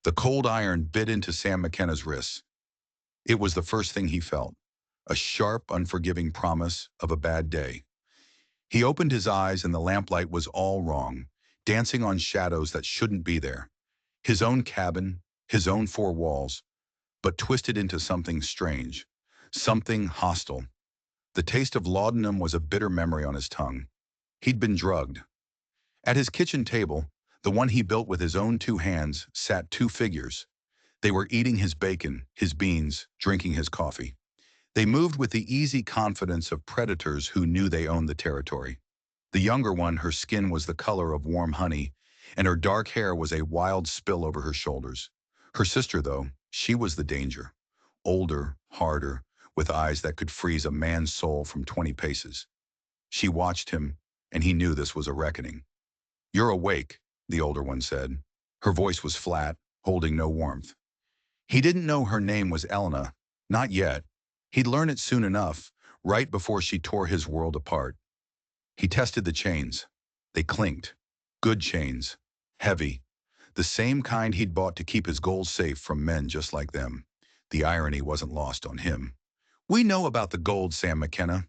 The cold iron bit into Sam McKenna's wrists. It was the first thing he felt, a sharp, unforgiving promise of a bad day. He opened his eyes and the lamplight was all wrong, dancing on shadows that shouldn't be there. His own cabin, his own four walls, but twisted into something strange, something hostile. The taste of laudanum was a bitter memory on his tongue. He'd been drugged. At his kitchen table, the one he built with his own two hands, sat two figures. They were eating his bacon, his beans, drinking his coffee. They moved with the easy confidence of predators who knew they owned the territory. The younger one, her skin was the color of warm honey, and her dark hair was a wild spill over her shoulders. Her sister, though, she was the danger. Older, harder, with eyes that could freeze a man's soul from 20 paces. She watched him, and he knew this was a reckoning. "You're awake," the older one said. Her voice was flat, holding no warmth. He didn't know her name was Elena, not yet. He'd learn it soon enough, right before she tore his world apart. He tested the chains. They clinked. Good chains. Heavy. The same kind he'd bought to keep his gold safe from men just like them. The irony wasn't lost on him. "We know about the gold, Sam McKenna,"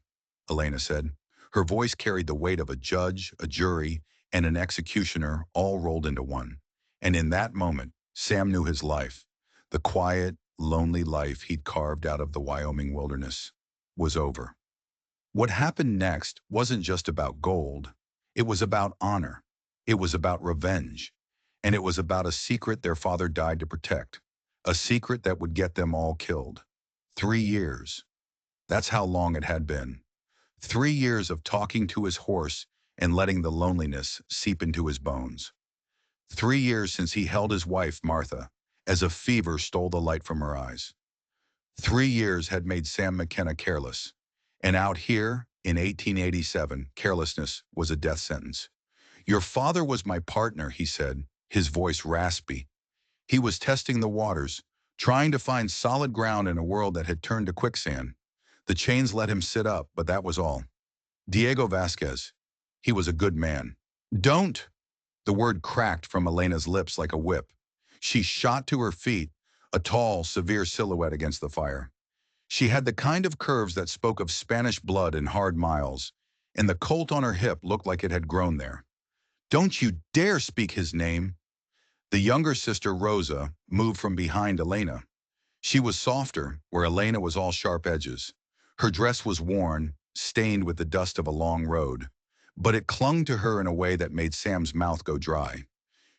Elena said. Her voice carried the weight of a judge, a jury, and an executioner all rolled into one. And in that moment, Sam knew his life, the quiet, lonely life he'd carved out of the Wyoming wilderness, was over. What happened next wasn't just about gold. It was about honor. It was about revenge. And it was about a secret their father died to protect. A secret that would get them all killed. 3 years. That's how long it had been. 3 years of talking to his horse and letting the loneliness seep into his bones. 3 years since he held his wife, Martha, as a fever stole the light from her eyes. 3 years had made Sam McKenna careless. And out here, in 1887, carelessness was a death sentence. "Your father was my partner," he said, his voice raspy. He was testing the waters, trying to find solid ground in a world that had turned to quicksand. The chains let him sit up, but that was all. Diego Vasquez. He was a good man. "Don't!" The word cracked from Elena's lips like a whip. She shot to her feet, a tall, severe silhouette against the fire. She had the kind of curves that spoke of Spanish blood and hard miles, and the colt on her hip looked like it had grown there. "Don't you dare speak his name!" The younger sister, Rosa, moved from behind Elena. She was softer, where Elena was all sharp edges. Her dress was worn, stained with the dust of a long road, but it clung to her in a way that made Sam's mouth go dry.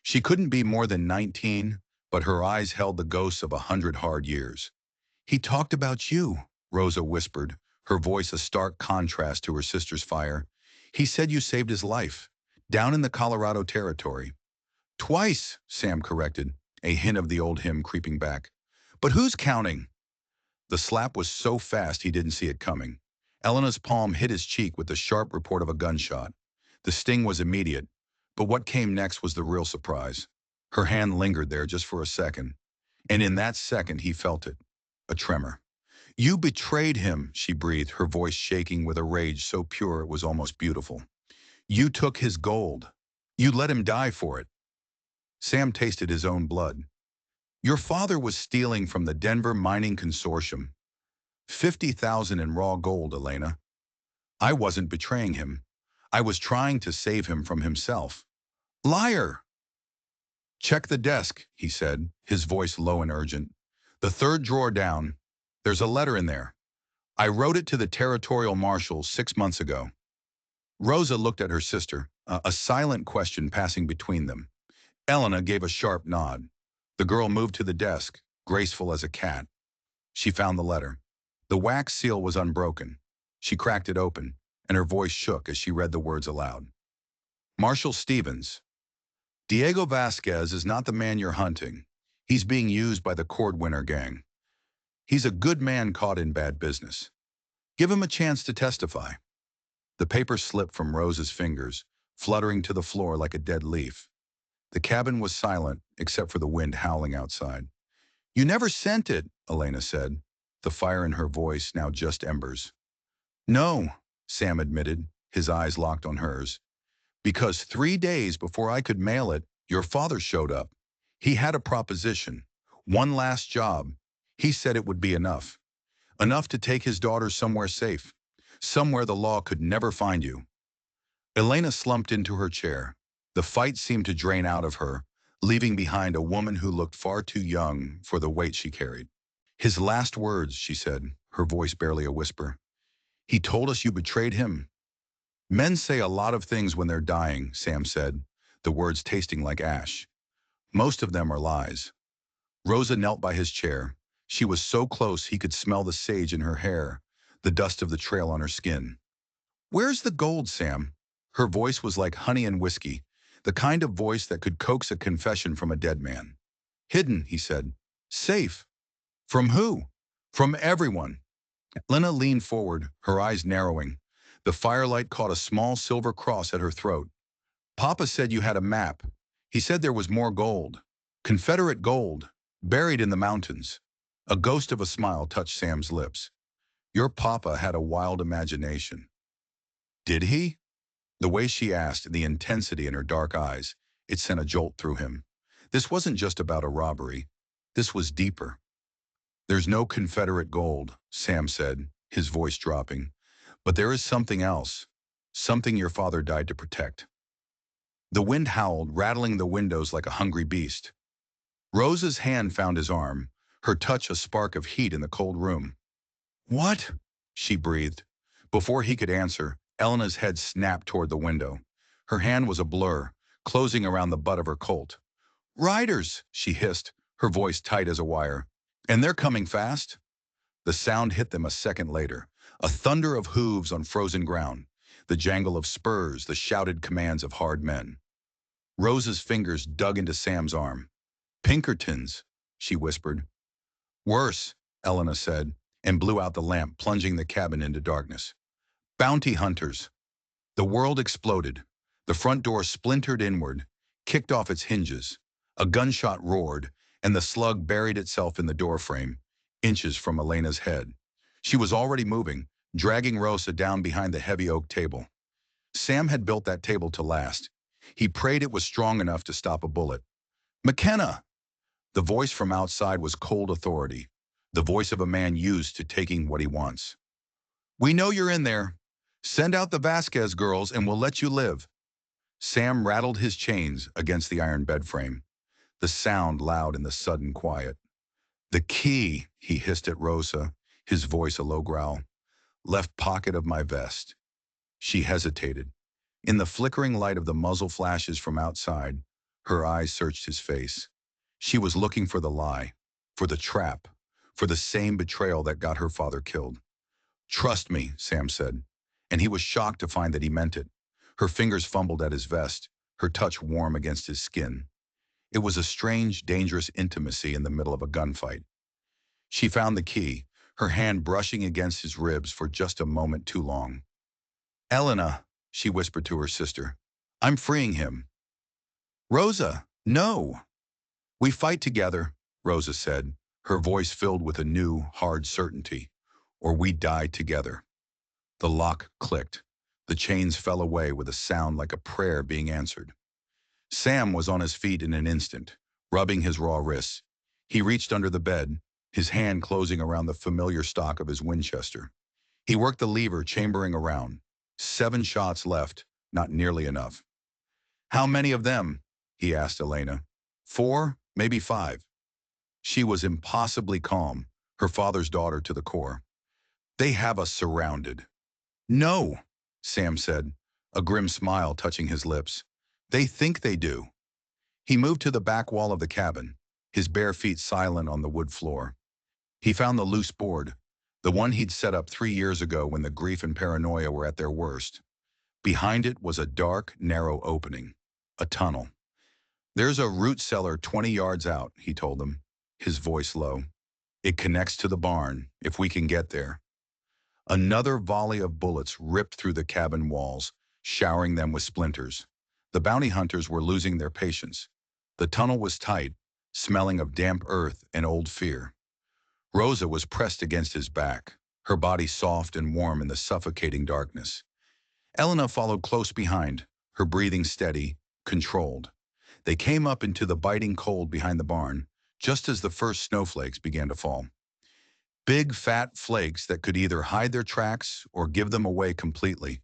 She couldn't be more than 19, but her eyes held the ghosts of 100 hard years. "He talked about you," Rosa whispered, her voice a stark contrast to her sister's fire. "He said you saved his life, down in the Colorado Territory." "Twice," Sam corrected, a hint of the old hymn creeping back. "But who's counting?" The slap was so fast he didn't see it coming. Elena's palm hit his cheek with the sharp report of a gunshot. The sting was immediate, but what came next was the real surprise. Her hand lingered there just for a second, and in that second he felt it. A tremor. "You betrayed him," she breathed, her voice shaking with a rage so pure it was almost beautiful. "You took his gold. You let him die for it." Sam tasted his own blood. "Your father was stealing from the Denver Mining Consortium. 50,000 in raw gold, Elena. I wasn't betraying him. I was trying to save him from himself." "Liar!" "Check the desk," he said, his voice low and urgent. "The third drawer down. There's a letter in there. I wrote it to the territorial marshal 6 months ago." Rosa looked at her sister, a silent question passing between them. Elena gave a sharp nod. The girl moved to the desk, graceful as a cat. She found the letter. The wax seal was unbroken. She cracked it open, and her voice shook as she read the words aloud. "Marshal Stevens, Diego Vasquez is not the man you're hunting. He's being used by the Cordwinner gang. He's a good man caught in bad business. Give him a chance to testify." The paper slipped from Rose's fingers, fluttering to the floor like a dead leaf. The cabin was silent, except for the wind howling outside. "You never sent it," Elena said, the fire in her voice now just embers. "No," Sam admitted, his eyes locked on hers. "Because 3 days before I could mail it, your father showed up. He had a proposition. One last job. He said it would be enough. Enough to take his daughter somewhere safe. Somewhere the law could never find you. Elena slumped into her chair. The fight seemed to drain out of her, leaving behind a woman who looked far too young for the weight she carried. His last words, she said, her voice barely a whisper. He told us you betrayed him. Men say a lot of things when they're dying, Sam said, the words tasting like ash. Most of them are lies. Rosa knelt by his chair. She was so close he could smell the sage in her hair, the dust of the trail on her skin. Where's the gold, Sam? Her voice was like honey and whiskey, the kind of voice that could coax a confession from a dead man. Hidden, he said. Safe. From who? From everyone. Lena leaned forward, her eyes narrowing. The firelight caught a small silver cross at her throat. Papa said you had a map. He said there was more gold. Confederate gold, buried in the mountains. A ghost of a smile touched Sam's lips. Your papa had a wild imagination. Did he? The way she asked, the intensity in her dark eyes, it sent a jolt through him. This wasn't just about a robbery. This was deeper. There's no Confederate gold, Sam said, his voice dropping. But there is something else. Something your father died to protect. The wind howled, rattling the windows like a hungry beast. Rosa's hand found his arm, her touch a spark of heat in the cold room. What? She breathed. Before he could answer, Elena's head snapped toward the window. Her hand was a blur, closing around the butt of her Colt. Riders, she hissed, her voice tight as a wire. And they're coming fast? The sound hit them a second later, a thunder of hooves on frozen ground, the jangle of spurs, the shouted commands of hard men. Rosa's fingers dug into Sam's arm. Pinkertons, she whispered. Worse, Elena said, and blew out the lamp, plunging the cabin into darkness. Bounty hunters. The world exploded. The front door splintered inward, kicked off its hinges. A gunshot roared, and the slug buried itself in the doorframe, inches from Elena's head. She was already moving, dragging Rosa down behind the heavy oak table. Sam had built that table to last. He prayed it was strong enough to stop a bullet. McKenna! The voice from outside was cold authority, the voice of a man used to taking what he wants. We know you're in there. Send out the Vasquez girls and we'll let you live. Sam rattled his chains against the iron bed frame, the sound loud in the sudden quiet. The key, he hissed at Rosa, his voice a low growl. Left pocket of my vest. She hesitated. In the flickering light of the muzzle flashes from outside, her eyes searched his face. She was looking for the lie, for the trap, for the same betrayal that got her father killed. Trust me, Sam said, and he was shocked to find that he meant it. Her fingers fumbled at his vest, her touch warm against his skin. It was a strange, dangerous intimacy in the middle of a gunfight. She found the key, her hand brushing against his ribs for just a moment too long. Elena, she whispered to her sister, I'm freeing him. Rosa, no. We fight together, Rosa said, her voice filled with a new, hard certainty. Or we die together. The lock clicked. The chains fell away with a sound like a prayer being answered. Sam was on his feet in an instant, rubbing his raw wrists. He reached under the bed, his hand closing around the familiar stock of his Winchester. He worked the lever, chambering around. 7 shots left, not nearly enough. How many of them? He asked Elena. 4, maybe 5. She was impossibly calm, her father's daughter to the core. They have us surrounded. No, Sam said, a grim smile touching his lips. They think they do. He moved to the back wall of the cabin, his bare feet silent on the wood floor. He found the loose board, the one he'd set up 3 years ago when the grief and paranoia were at their worst. Behind it was a dark, narrow opening, a tunnel. There's a root cellar 20 yards out, he told them, his voice low. It connects to the barn, if we can get there. Another volley of bullets ripped through the cabin walls, showering them with splinters. The bounty hunters were losing their patience. The tunnel was tight, smelling of damp earth and old fear. Rosa was pressed against his back, her body soft and warm in the suffocating darkness. Elena followed close behind, her breathing steady, controlled. They came up into the biting cold behind the barn, just as the first snowflakes began to fall. Big, fat flakes that could either hide their tracks or give them away completely.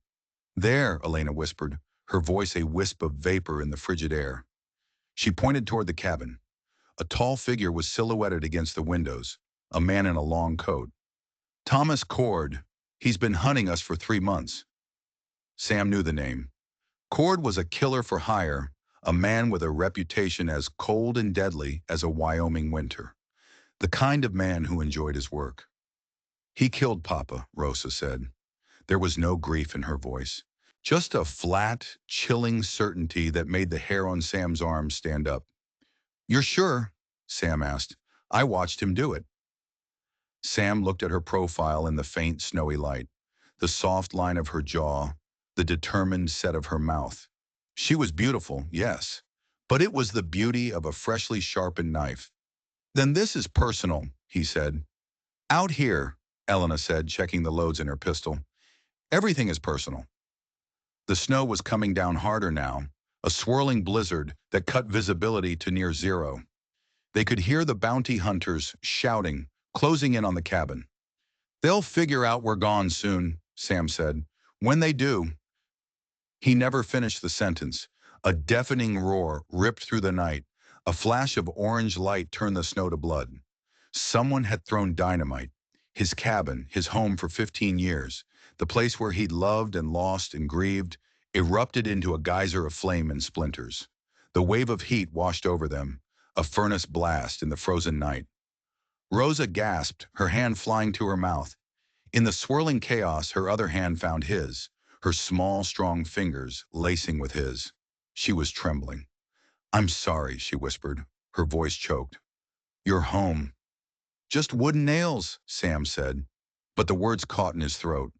There, Elena whispered, her voice a wisp of vapor in the frigid air. She pointed toward the cabin. A tall figure was silhouetted against the windows, a man in a long coat. Thomas Cord. He's been hunting us for 3 months. Sam knew the name. Cord was a killer for hire, a man with a reputation as cold and deadly as a Wyoming winter. The kind of man who enjoyed his work. He killed Papa, Rosa said. There was no grief in her voice. Just a flat, chilling certainty that made the hair on Sam's arms stand up. "You're sure?" Sam asked. "I watched him do it." Sam looked at her profile in the faint, snowy light, the soft line of her jaw, the determined set of her mouth. She was beautiful, yes, but it was the beauty of a freshly sharpened knife. "Then this is personal," he said. "Out here," Elena said, checking the loads in her pistol. "Everything is personal." The snow was coming down harder now, a swirling blizzard that cut visibility to near zero. They could hear the bounty hunters shouting, closing in on the cabin. "They'll figure out we're gone soon," Sam said. "When they do—" He never finished the sentence. A deafening roar ripped through the night. A flash of orange light turned the snow to blood. Someone had thrown dynamite. His cabin, his home for 15 years, the place where he'd loved and lost and grieved, erupted into a geyser of flame and splinters. The wave of heat washed over them, a furnace blast in the frozen night. Rosa gasped, her hand flying to her mouth. In the swirling chaos, her other hand found his, her small, strong fingers lacing with his. She was trembling. "I'm sorry," she whispered, her voice choked. "You're home." "Just wooden nails," Sam said, but the words caught in his throat.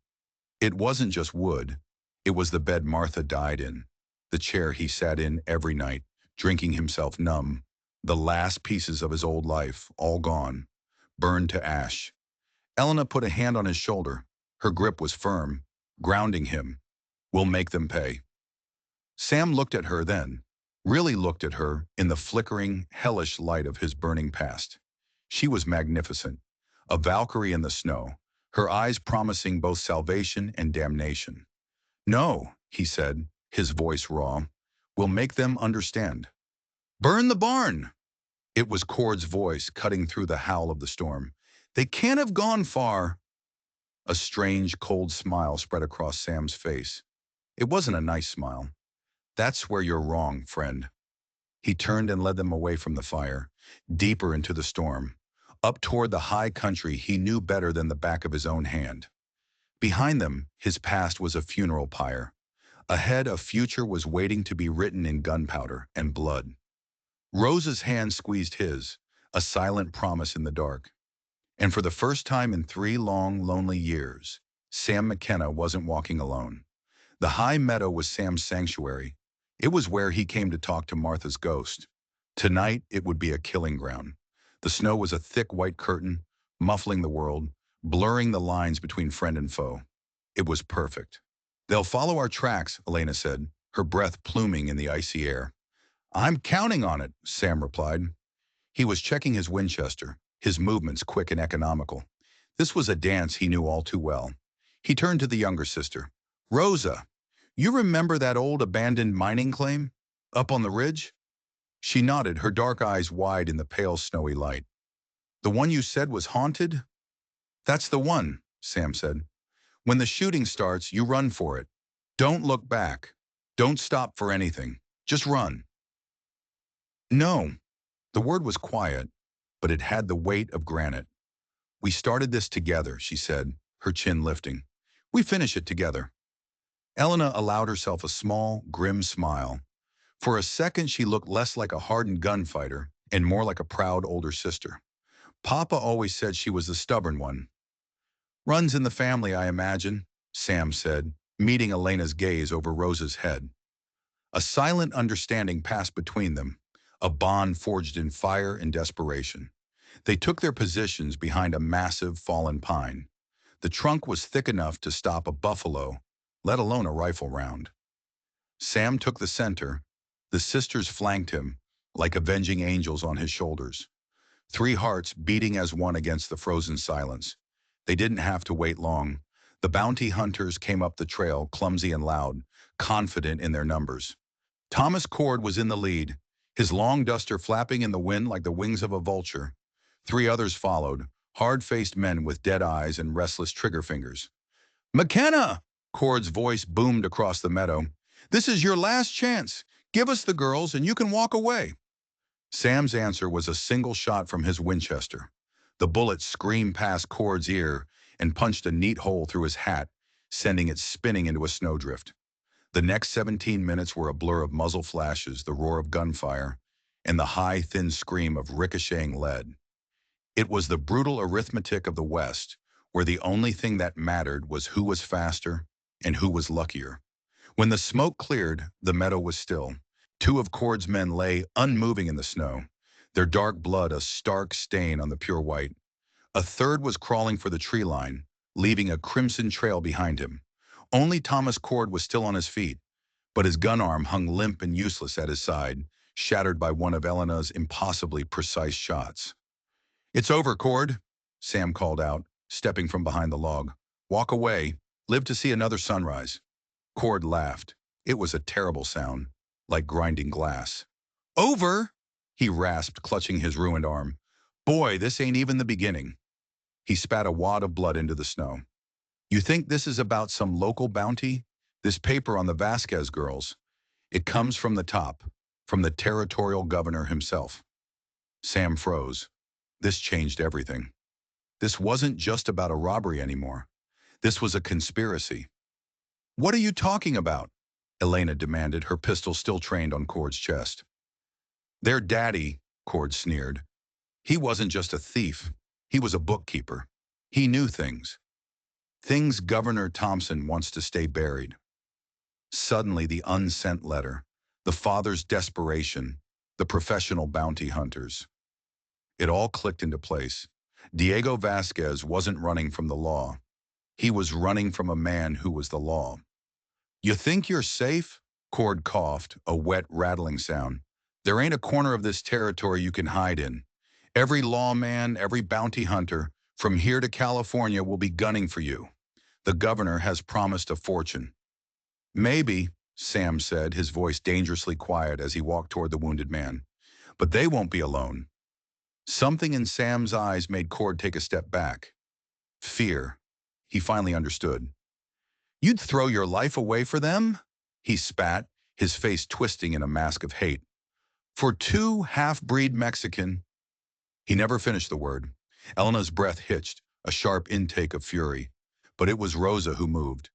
It wasn't just wood. It was the bed Martha died in, the chair he sat in every night, drinking himself numb, the last pieces of his old life, all gone, burned to ash. Elena put a hand on his shoulder. Her grip was firm, grounding him. "We'll make them pay." Sam looked at her then, really looked at her in the flickering, hellish light of his burning past. She was magnificent, a Valkyrie in the snow, her eyes promising both salvation and damnation. "No," he said, his voice raw. "We'll make them understand." "Burn the barn!" It was Cord's voice cutting through the howl of the storm. "They can't have gone far." A strange, cold smile spread across Sam's face. It wasn't a nice smile. "That's where you're wrong, friend." He turned and led them away from the fire, deeper into the storm, up toward the high country he knew better than the back of his own hand. Behind them, his past was a funeral pyre. Ahead, a future was waiting to be written in gunpowder and blood. Rose's hand squeezed his, a silent promise in the dark. And for the first time in 3 long, lonely years, Sam McKenna wasn't walking alone. The high meadow was Sam's sanctuary. It was where he came to talk to Martha's ghost. Tonight, it would be a killing ground. The snow was a thick white curtain, muffling the world, blurring the lines between friend and foe. It was perfect. "They'll follow our tracks," Elena said, her breath pluming in the icy air. "I'm counting on it," Sam replied. He was checking his Winchester, his movements quick and economical. This was a dance he knew all too well. He turned to the younger sister. "Rosa, you remember that old abandoned mining claim? Up on the ridge?" She nodded, her dark eyes wide in the pale snowy light. "The one you said was haunted?" "That's the one," Sam said. "When the shooting starts, you run for it. Don't look back. Don't stop for anything. Just run." "No." The word was quiet, but it had the weight of granite. "We started this together," she said, her chin lifting. "We finish it together." Elena allowed herself a small, grim smile. For a second, she looked less like a hardened gunfighter and more like a proud older sister. "Papa always said she was the stubborn one." "Runs in the family, I imagine," Sam said, meeting Elena's gaze over Rosa's head. A silent understanding passed between them, a bond forged in fire and desperation. They took their positions behind a massive fallen pine. The trunk was thick enough to stop a buffalo, let alone a rifle round. Sam took the center, The sisters flanked him, like avenging angels on his shoulders. Three hearts beating as one against the frozen silence. They didn't have to wait long. The bounty hunters came up the trail, clumsy and loud, confident in their numbers. Thomas Cord was in the lead, his long duster flapping in the wind like the wings of a vulture. Three others followed, hard-faced men with dead eyes and restless trigger fingers. "McKenna!" Cord's voice boomed across the meadow. "This is your last chance. Give us the girls and you can walk away." Sam's answer was a single shot from his Winchester. The bullet screamed past Cord's ear and punched a neat hole through his hat, sending it spinning into a snowdrift. The next 17 minutes were a blur of muzzle flashes, the roar of gunfire, and the high, thin scream of ricocheting lead. It was the brutal arithmetic of the West, where the only thing that mattered was who was faster and who was luckier. When the smoke cleared, the meadow was still. Two of Cord's men lay unmoving in the snow, their dark blood a stark stain on the pure white. A third was crawling for the tree line, leaving a crimson trail behind him. Only Thomas Cord was still on his feet, but his gun arm hung limp and useless at his side, shattered by one of Elena's impossibly precise shots. "It's over, Cord," Sam called out, stepping from behind the log. "Walk away. Live to see another sunrise." Cord laughed. It was a terrible sound, like grinding glass. "Over?" he rasped, clutching his ruined arm. "Boy, this ain't even the beginning." He spat a wad of blood into the snow. "You think this is about some local bounty? This paper on the Vasquez girls? It comes from the top, from the territorial governor himself." Sam froze. This changed everything. This wasn't just about a robbery anymore. This was a conspiracy. "What are you talking about?" Elena demanded, her pistol still trained on Cord's chest. "Their daddy," Cord sneered. "He wasn't just a thief. He was a bookkeeper. He knew things. Things Governor Thompson wants to stay buried." Suddenly, the unsent letter, the father's desperation, the professional bounty hunters. It all clicked into place. Diego Vasquez wasn't running from the law. He was running from a man who was the law. "You think you're safe?" Cord coughed, a wet, rattling sound. "There ain't a corner of this territory you can hide in. Every lawman, every bounty hunter, from here to California will be gunning for you. The governor has promised a fortune." "Maybe," Sam said, his voice dangerously quiet as he walked toward the wounded man. "But they won't be alone." Something in Sam's eyes made Cord take a step back. Fear. He finally understood. "You'd throw your life away for them?" He spat, his face twisting in a mask of hate. "For two half-breed Mexican—" He never finished the word. Elena's breath hitched, a sharp intake of fury. But it was Rosa who moved.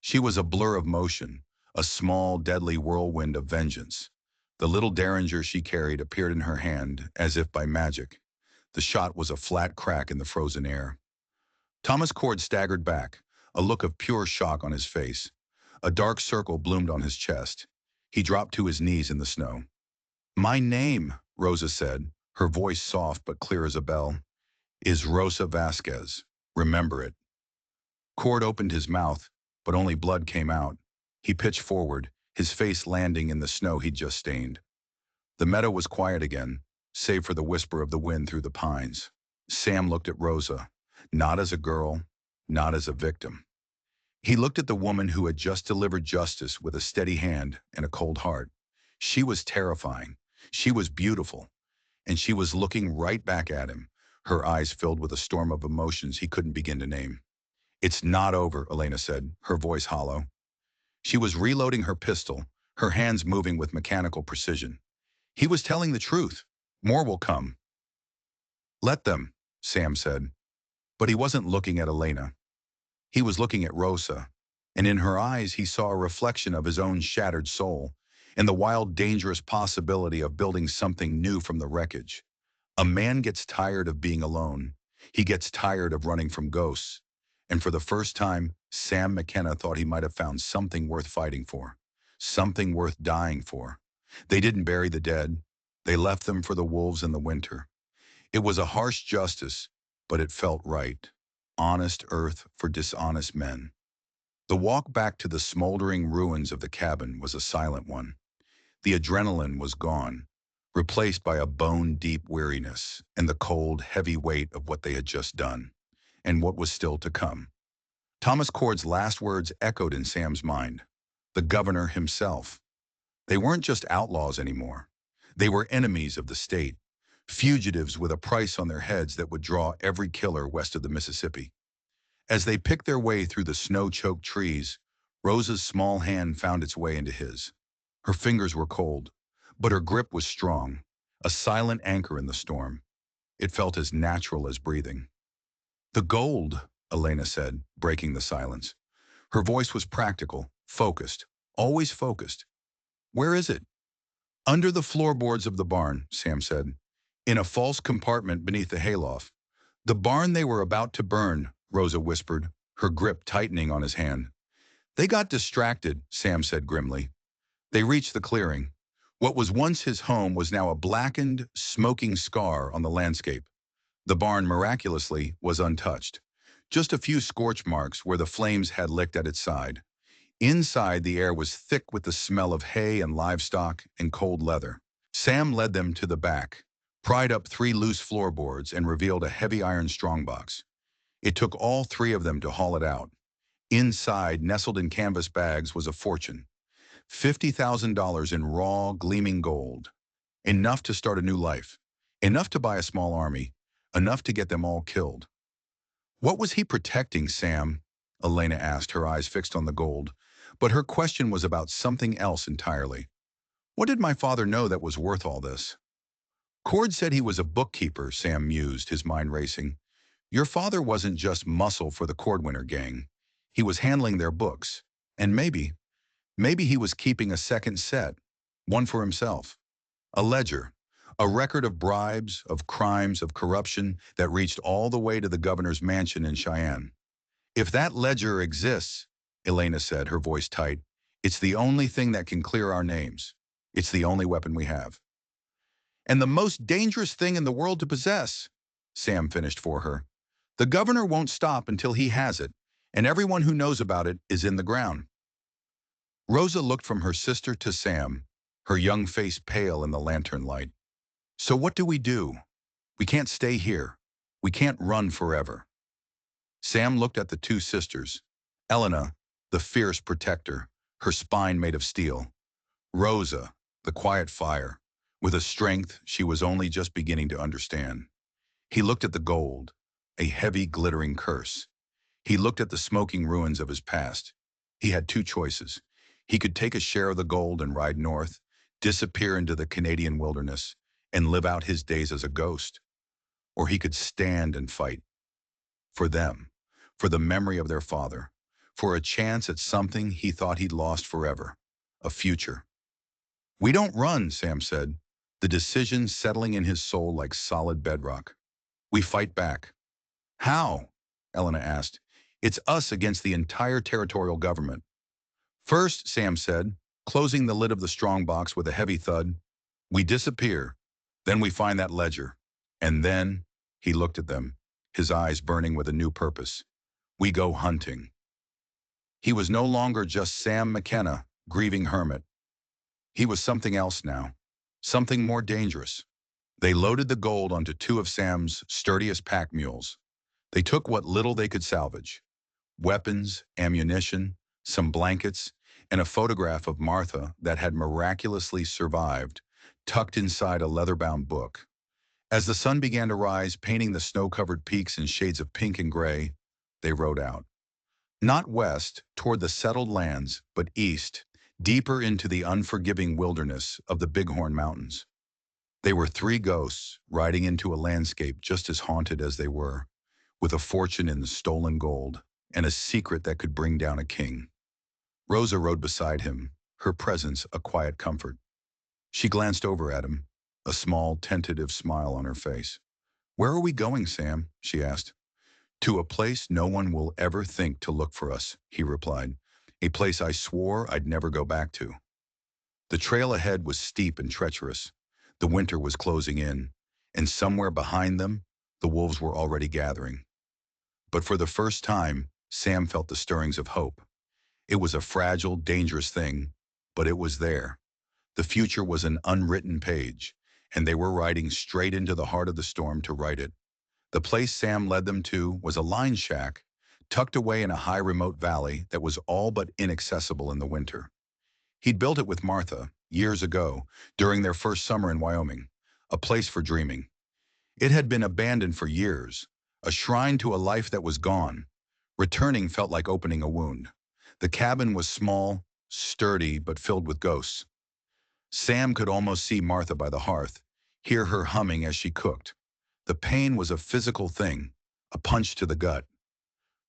She was a blur of motion, a small, deadly whirlwind of vengeance. The little derringer she carried appeared in her hand, as if by magic. The shot was a flat crack in the frozen air. Thomas Cord staggered back, a look of pure shock on his face. A dark circle bloomed on his chest. He dropped to his knees in the snow. "My name," Rosa said, her voice soft but clear as a bell, "is Rosa Vasquez. Remember it." Cord opened his mouth, but only blood came out. He pitched forward, his face landing in the snow he'd just stained. The meadow was quiet again, save for the whisper of the wind through the pines. Sam looked at Rosa, not as a girl, not as a victim. He looked at the woman who had just delivered justice with a steady hand and a cold heart. She was terrifying. She was beautiful. And she was looking right back at him, her eyes filled with a storm of emotions he couldn't begin to name. "It's not over," Elena said, her voice hollow. She was reloading her pistol, her hands moving with mechanical precision. "He was telling the truth. More will come." "Let them," Sam said. But he wasn't looking at Elena. He was looking at Rosa, and in her eyes he saw a reflection of his own shattered soul and the wild, dangerous possibility of building something new from the wreckage. A man gets tired of being alone. He gets tired of running from ghosts. And for the first time, Sam McKenna thought he might have found something worth fighting for, something worth dying for. They didn't bury the dead. They left them for the wolves in the winter. It was a harsh justice, but it felt right. Honest earth for dishonest men. The walk back to the smoldering ruins of the cabin was a silent one. The adrenaline was gone, replaced by a bone-deep weariness and the cold, heavy weight of what they had just done, and what was still to come. Thomas Cord's last words echoed in Sam's mind. The governor himself. They weren't just outlaws anymore. They were enemies of the state, fugitives with a price on their heads that would draw every killer west of the Mississippi. As they picked their way through the snow-choked trees, Rosa's small hand found its way into his. Her fingers were cold, but her grip was strong, a silent anchor in the storm. It felt as natural as breathing. "The gold," Elena said, breaking the silence. Her voice was practical, focused, always focused. "Where is it?" "Under the floorboards of the barn," Sam said, "in a false compartment beneath the hayloft." "The barn they were about to burn," Rosa whispered, her grip tightening on his hand. "They got distracted," Sam said grimly. They reached the clearing. What was once his home was now a blackened, smoking scar on the landscape. The barn, miraculously, was untouched. Just a few scorch marks where the flames had licked at its side. Inside, the air was thick with the smell of hay and livestock and cold leather. Sam led them to the back, pried up 3 loose floorboards, and revealed a heavy iron strongbox. It took all 3 of them to haul it out. Inside, nestled in canvas bags, was a fortune. $50,000 in raw, gleaming gold. Enough to start a new life. Enough to buy a small army. Enough to get them all killed. "What was he protecting, Sam?" Elena asked, her eyes fixed on the gold. But her question was about something else entirely. "What did my father know that was worth all this?" "Cord said he was a bookkeeper," Sam mused, his mind racing. "Your father wasn't just muscle for the Cordwinner gang. He was handling their books. And maybe he was keeping a second set, one for himself. A ledger, a record of bribes, of crimes, of corruption that reached all the way to the governor's mansion in Cheyenne. If that ledger exists," Elena said, her voice tight, "it's the only thing that can clear our names. It's the only weapon we have." "And the most dangerous thing in the world to possess," Sam finished for her. "The governor won't stop until he has it, and everyone who knows about it is in the ground." Rosa looked from her sister to Sam, her young face pale in the lantern light. "So what do? We can't stay here. We can't run forever." Sam looked at the 2 sisters. Elena, the fierce protector, her spine made of steel. Rosa, the quiet fire, with a strength she was only just beginning to understand. He looked at the gold, a heavy, glittering curse. He looked at the smoking ruins of his past. He had 2 choices. He could take a share of the gold and ride north, disappear into the Canadian wilderness, and live out his days as a ghost. Or he could stand and fight. For them. For the memory of their father. For a chance at something he thought he'd lost forever. A future. "We don't run," Sam said, the decision settling in his soul like solid bedrock. "We fight back." "How?" Elena asked. "It's us against the entire territorial government." "First," Sam said, closing the lid of the strongbox with a heavy thud, "we disappear. Then we find that ledger. And then," he looked at them, his eyes burning with a new purpose, "we go hunting." He was no longer just Sam McKenna, grieving hermit. He was something else now, something more dangerous. They loaded the gold onto 2 of Sam's sturdiest pack mules. They took what little they could salvage: weapons, ammunition, some blankets, and a photograph of Martha that had miraculously survived, tucked inside a leather-bound book. As the sun began to rise, painting the snow-covered peaks in shades of pink and gray, they rode out. Not west, toward the settled lands, but east, deeper into the unforgiving wilderness of the Bighorn Mountains. They were 3 ghosts riding into a landscape just as haunted as they were, with a fortune in the stolen gold and a secret that could bring down a king. Rosa rode beside him, her presence a quiet comfort. She glanced over at him, a small, tentative smile on her face. "Where are we going, Sam?" she asked. "To a place no one will ever think to look for us," he replied. "A place I swore I'd never go back to." The trail ahead was steep and treacherous. The winter was closing in, and somewhere behind them, the wolves were already gathering. But for the first time, Sam felt the stirrings of hope. It was a fragile, dangerous thing, but it was there. The future was an unwritten page, and they were riding straight into the heart of the storm to write it. The place Sam led them to was a line shack, tucked away in a high remote valley that was all but inaccessible in the winter. He'd built it with Martha, years ago, during their first summer in Wyoming, a place for dreaming. It had been abandoned for years, a shrine to a life that was gone. Returning felt like opening a wound. The cabin was small, sturdy, but filled with ghosts. Sam could almost see Martha by the hearth, hear her humming as she cooked. The pain was a physical thing, a punch to the gut.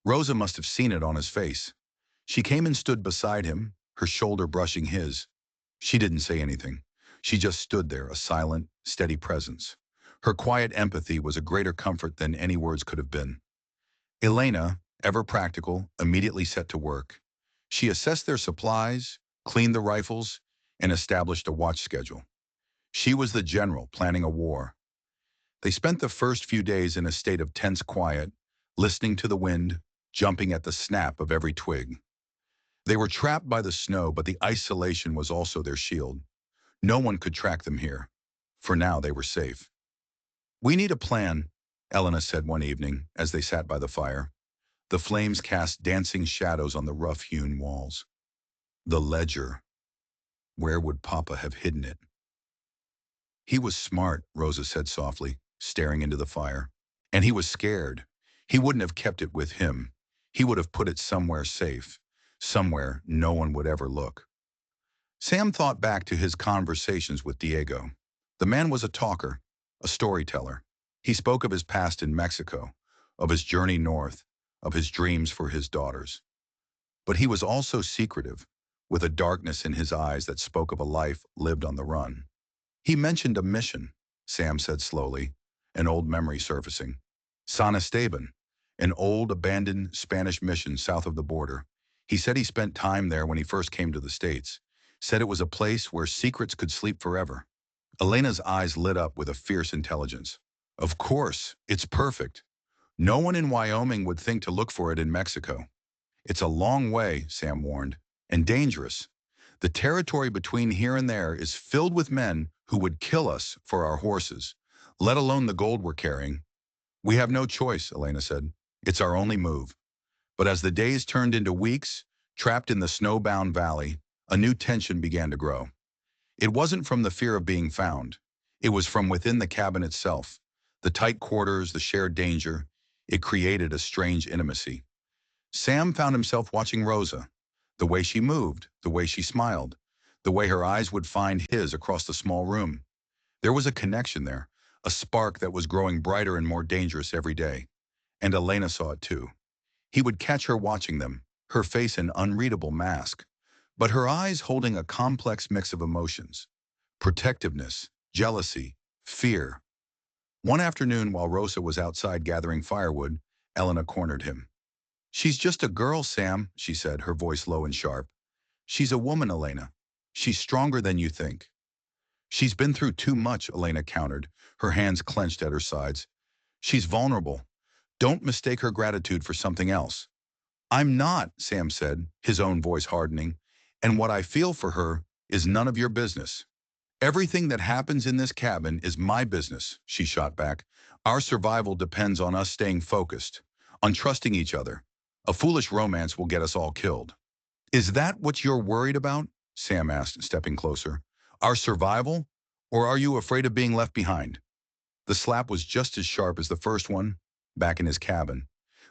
Rosa must have seen it on his face. She came and stood beside him, her shoulder brushing his. She didn't say anything. She just stood there, a silent, steady presence. Her quiet empathy was a greater comfort than any words could have been. Elena, ever practical, immediately set to work. She assessed their supplies, cleaned the rifles, and established a watch schedule. She was the general planning a war. They spent the first few days in a state of tense quiet, listening to the wind, jumping at the snap of every twig. They were trapped by the snow, but the isolation was also their shield. No one could track them here. For now, they were safe. "We need a plan," Elena said one evening as they sat by the fire. The flames cast dancing shadows on the rough-hewn walls. The ledger. Where would Papa have hidden it? "He was smart," Rosa said softly, staring into the fire. "And he was scared. He wouldn't have kept it with him. He would have put it somewhere safe, somewhere no one would ever look." Sam thought back to his conversations with Diego. The man was a talker, a storyteller. He spoke of his past in Mexico, of his journey north, of his dreams for his daughters. But he was also secretive, with a darkness in his eyes that spoke of a life lived on the run. "He mentioned a mission," Sam said slowly, an old memory surfacing. "San Esteban, an old abandoned Spanish mission south of the border. He said he spent time there when he first came to the States. Said it was a place where secrets could sleep forever." Elena's eyes lit up with a fierce intelligence. "Of course, it's perfect. No one in Wyoming would think to look for it in Mexico." "It's a long way," Sam warned, "and dangerous. The territory between here and there is filled with men who would kill us for our horses, let alone the gold we're carrying." "We have no choice," Elena said. "It's our only move." But as the days turned into weeks, trapped in the snowbound valley, a new tension began to grow. It wasn't from the fear of being found. It was from within the cabin itself. The tight quarters, the shared danger. It created a strange intimacy. Sam found himself watching Rosa, the way she moved, the way she smiled, the way her eyes would find his across the small room. There was a connection there, a spark that was growing brighter and more dangerous every day. And Elena saw it too. He would catch her watching them, her face an unreadable mask, but her eyes holding a complex mix of emotions: protectiveness, jealousy, fear. One afternoon while Rosa was outside gathering firewood, Elena cornered him. "She's just a girl, Sam," she said, her voice low and sharp. "She's a woman, Elena. She's stronger than you think." "She's been through too much," Elena countered, her hands clenched at her sides. "She's vulnerable. Don't mistake her gratitude for something else." "I'm not," Sam said, his own voice hardening. "And what I feel for her is none of your business." "Everything that happens in this cabin is my business," she shot back. "Our survival depends on us staying focused, on trusting each other. A foolish romance will get us all killed." "Is that what you're worried about?" Sam asked, stepping closer. "Our survival? Or are you afraid of being left behind?" The slap was just as sharp as the first one, back in his cabin.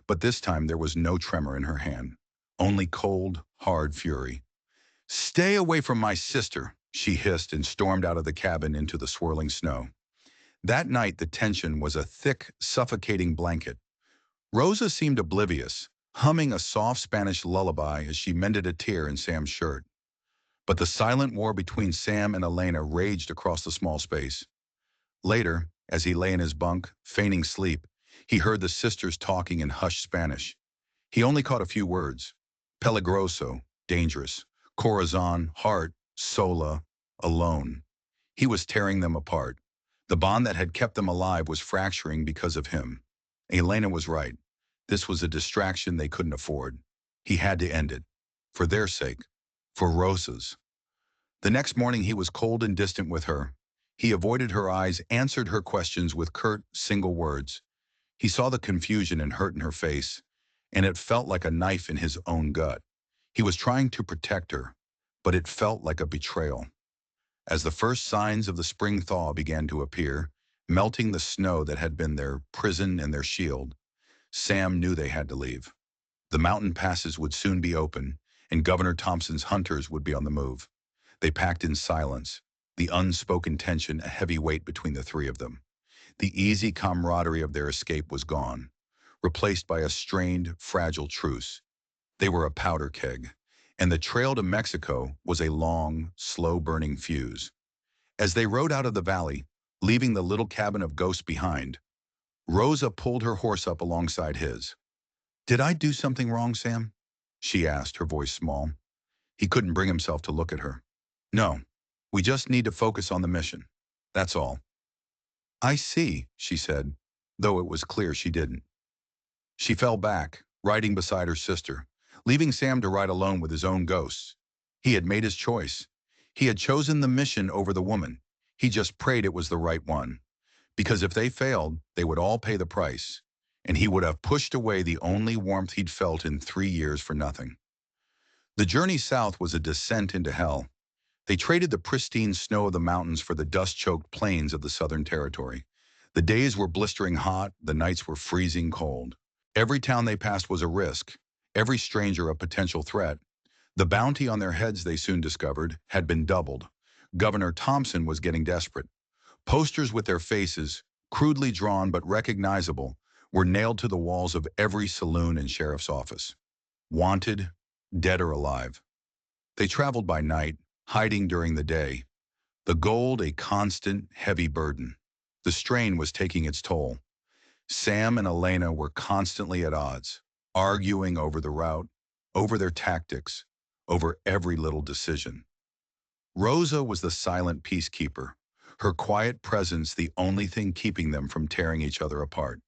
But this time there was no tremor in her hand, only cold, hard fury. "Stay away from my sister," she hissed and stormed out of the cabin into the swirling snow. That night the tension was a thick, suffocating blanket. Rosa seemed oblivious, humming a soft Spanish lullaby as she mended a tear in Sam's shirt. But the silent war between Sam and Elena raged across the small space. Later, as he lay in his bunk, feigning sleep, he heard the sisters talking in hushed Spanish. He only caught a few words: peligroso, dangerous; corazon, heart; sola, alone. He was tearing them apart. The bond that had kept them alive was fracturing because of him. Elena was right. This was a distraction they couldn't afford. He had to end it. For their sake. For Rosa's. The next morning he was cold and distant with her. He avoided her eyes, answered her questions with curt, single words. He saw the confusion and hurt in her face, and it felt like a knife in his own gut. He was trying to protect her, but it felt like a betrayal. As the first signs of the spring thaw began to appear, melting the snow that had been their prison and their shield, Sam knew they had to leave. The mountain passes would soon be open, and Governor Thompson's hunters would be on the move. They packed in silence, the unspoken tension a heavy weight between the three of them. The easy camaraderie of their escape was gone, replaced by a strained, fragile truce. They were a powder keg, and the trail to Mexico was a long, slow-burning fuse. As they rode out of the valley, leaving the little cabin of ghosts behind, Rosa pulled her horse up alongside his. "Did I do something wrong, Sam?" she asked, her voice small. He couldn't bring himself to look at her. "No, we just need to focus on the mission. That's all." "I see," she said, though it was clear she didn't. She fell back, riding beside her sister, leaving Sam to ride alone with his own ghosts. He had made his choice. He had chosen the mission over the woman. He just prayed it was the right one. Because if they failed, they would all pay the price, and he would have pushed away the only warmth he'd felt in 3 years for nothing. The journey south was a descent into hell. They traded the pristine snow of the mountains for the dust-choked plains of the Southern Territory. The days were blistering hot, the nights were freezing cold. Every town they passed was a risk, every stranger a potential threat. The bounty on their heads, they soon discovered, had been doubled. Governor Thompson was getting desperate. Posters with their faces, crudely drawn but recognizable, were nailed to the walls of every saloon and sheriff's office. Wanted, dead or alive. They traveled by night, hiding during the day. The gold a constant, heavy burden. The strain was taking its toll. Sam and Elena were constantly at odds, arguing over the route, over their tactics, over every little decision. Rosa was the silent peacekeeper, her quiet presence the only thing keeping them from tearing each other apart.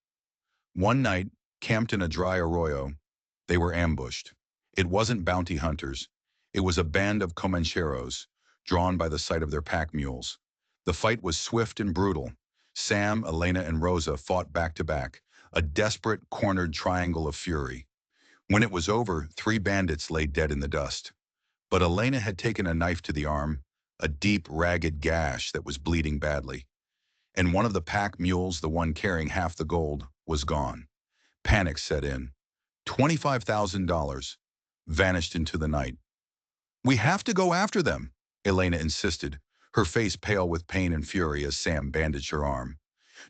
One night, camped in a dry arroyo, they were ambushed. It wasn't bounty hunters. It was a band of Comancheros, drawn by the sight of their pack mules. The fight was swift and brutal. Sam, Elena, and Rosa fought back to back, a desperate, cornered triangle of fury. When it was over, 3 bandits lay dead in the dust. But Elena had taken a knife to the arm, a deep, ragged gash that was bleeding badly. And one of the pack mules, the one carrying half the gold, was gone. Panic set in. $25,000 vanished into the night. "We have to go after them," Elena insisted, her face pale with pain and fury as Sam bandaged her arm.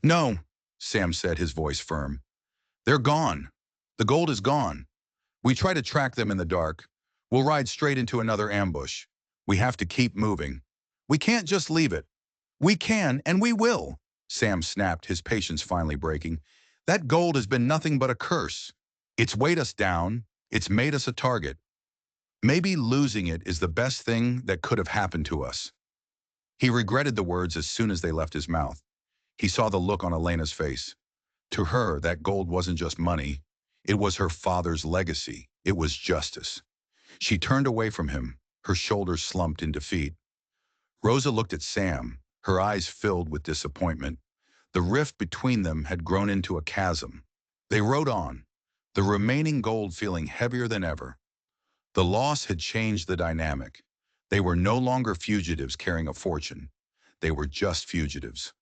"No," Sam said, his voice firm. "They're gone. The gold is gone. We try to track them in the dark. We'll ride straight into another ambush. We have to keep moving. We can't just leave it." "We can, and we will," Sam snapped, his patience finally breaking. "That gold has been nothing but a curse. It's weighed us down. It's made us a target. Maybe losing it is the best thing that could have happened to us." He regretted the words as soon as they left his mouth. He saw the look on Elena's face. To her, that gold wasn't just money. It was her father's legacy. It was justice. She turned away from him, her shoulders slumped in defeat. Rosa looked at Sam, her eyes filled with disappointment. The rift between them had grown into a chasm. They rode on, the remaining gold feeling heavier than ever. The loss had changed the dynamic. They were no longer fugitives carrying a fortune. They were just fugitives.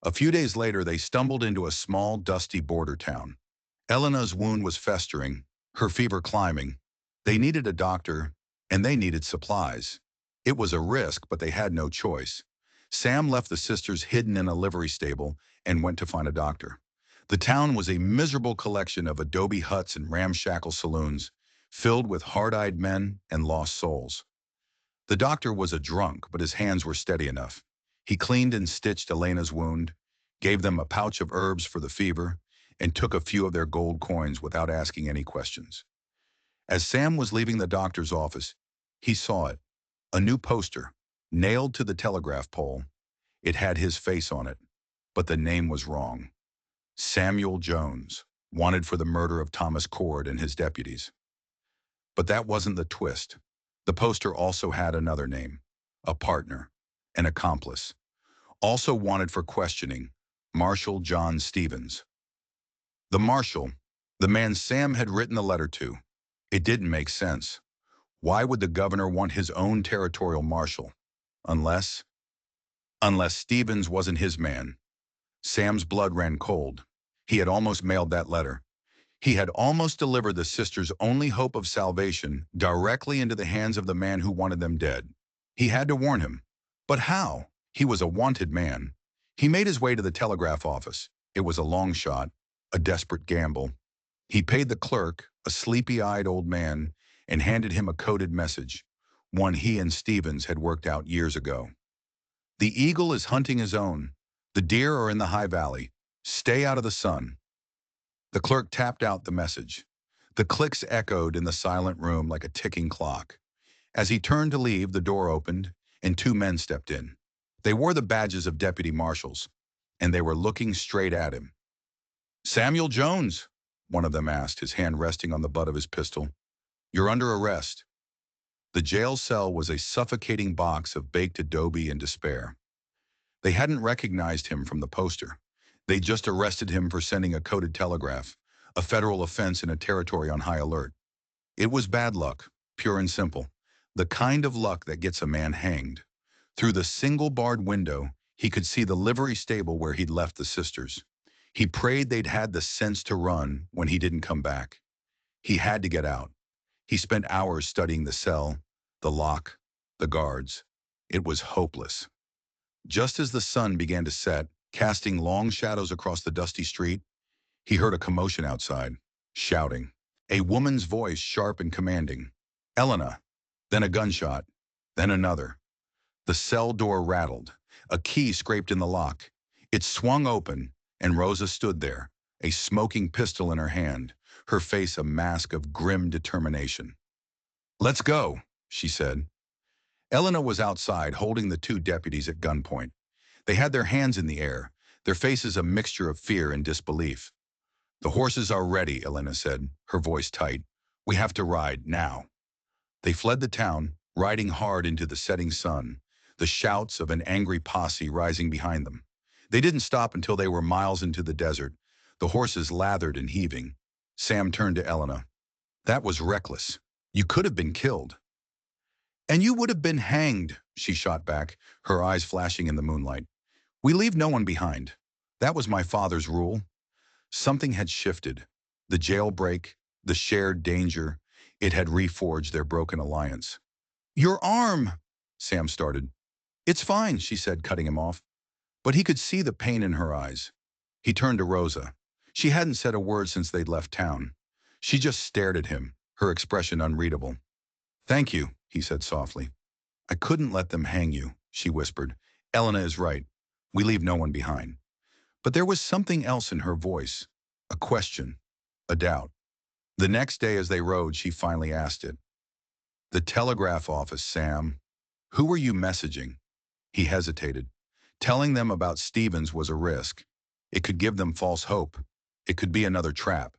A few days later, they stumbled into a small, dusty border town. Elena's wound was festering, her fever climbing. They needed a doctor, and they needed supplies. It was a risk, but they had no choice. Sam left the sisters hidden in a livery stable and went to find a doctor. The town was a miserable collection of adobe huts and ramshackle saloons, filled with hard-eyed men and lost souls. The doctor was a drunk, but his hands were steady enough. He cleaned and stitched Elena's wound, gave them a pouch of herbs for the fever, and took a few of their gold coins without asking any questions. As Sam was leaving the doctor's office, he saw it, a new poster, nailed to the telegraph pole. It had his face on it, but the name was wrong. Samuel Jones, wanted for the murder of Thomas Cord and his deputies. But that wasn't the twist. The poster also had another name, a partner, an accomplice. Also wanted for questioning, Marshal John Stevens. The Marshal, the man Sam had written the letter to. It didn't make sense. Why would the governor want his own territorial marshal? Unless Stevens wasn't his man. Sam's blood ran cold. He had almost mailed that letter. He had almost delivered the sisters' only hope of salvation directly into the hands of the man who wanted them dead. He had to warn him. But how? He was a wanted man. He made his way to the telegraph office. It was a long shot, a desperate gamble. He paid the clerk, a sleepy-eyed old man, and handed him a coded message, one he and Stevens had worked out years ago. The eagle is hunting his own. The deer are in the high valley. Stay out of the sun. The clerk tapped out the message. The clicks echoed in the silent room like a ticking clock. As he turned to leave, the door opened, and two men stepped in. They wore the badges of deputy marshals, and they were looking straight at him. "Samuel Jones," one of them asked, his hand resting on the butt of his pistol. "You're under arrest." The jail cell was a suffocating box of baked adobe and despair. They hadn't recognized him from the poster. They just arrested him for sending a coded telegraph, a federal offense in a territory on high alert. It was bad luck, pure and simple, the kind of luck that gets a man hanged. Through the single-barred window, he could see the livery stable where he'd left the sisters. He prayed they'd had the sense to run when he didn't come back. He had to get out. He spent hours studying the cell, the lock, the guards. It was hopeless. Just as the sun began to set, casting long shadows across the dusty street, he heard a commotion outside, shouting. A woman's voice, sharp and commanding. "Elena." Then a gunshot. Then another. The cell door rattled. A key scraped in the lock. It swung open, and Rosa stood there, a smoking pistol in her hand, her face a mask of grim determination. "Let's go," she said. Elena was outside, holding the two deputies at gunpoint. They had their hands in the air, their faces a mixture of fear and disbelief. "The horses are ready," Elena said, her voice tight. "We have to ride, now." They fled the town, riding hard into the setting sun, the shouts of an angry posse rising behind them. They didn't stop until they were miles into the desert, the horses lathered and heaving. Sam turned to Elena. "That was reckless. You could have been killed." "And you would have been hanged," she shot back, her eyes flashing in the moonlight. "We leave no one behind. That was my father's rule." Something had shifted. The jailbreak, the shared danger, it had reforged their broken alliance. "Your arm," Sam started. "It's fine," she said, cutting him off. But he could see the pain in her eyes. He turned to Rosa. She hadn't said a word since they'd left town. She just stared at him, her expression unreadable. "Thank you," he said softly. "I couldn't let them hang you," she whispered. "Elena is right. We leave no one behind." But there was something else in her voice, a question, a doubt. The next day as they rode, she finally asked it. "The telegraph office, Sam. Who were you messaging?" He hesitated. Telling them about Stevens was a risk. It could give them false hope. It could be another trap.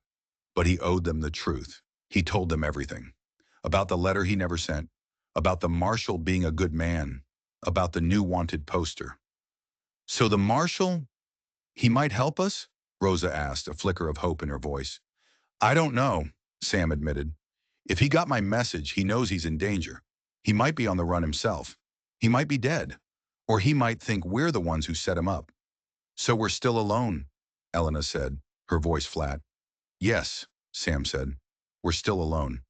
But he owed them the truth. He told them everything. About the letter he never sent. About the marshal being a good man. About the new wanted poster. "So the marshal, he might help us?" Rosa asked, a flicker of hope in her voice. "I don't know," Sam admitted. "If he got my message, he knows he's in danger. He might be on the run himself. He might be dead. Or he might think we're the ones who set him up." "So we're still alone," Elena said, her voice flat. "Yes," Sam said. "We're still alone."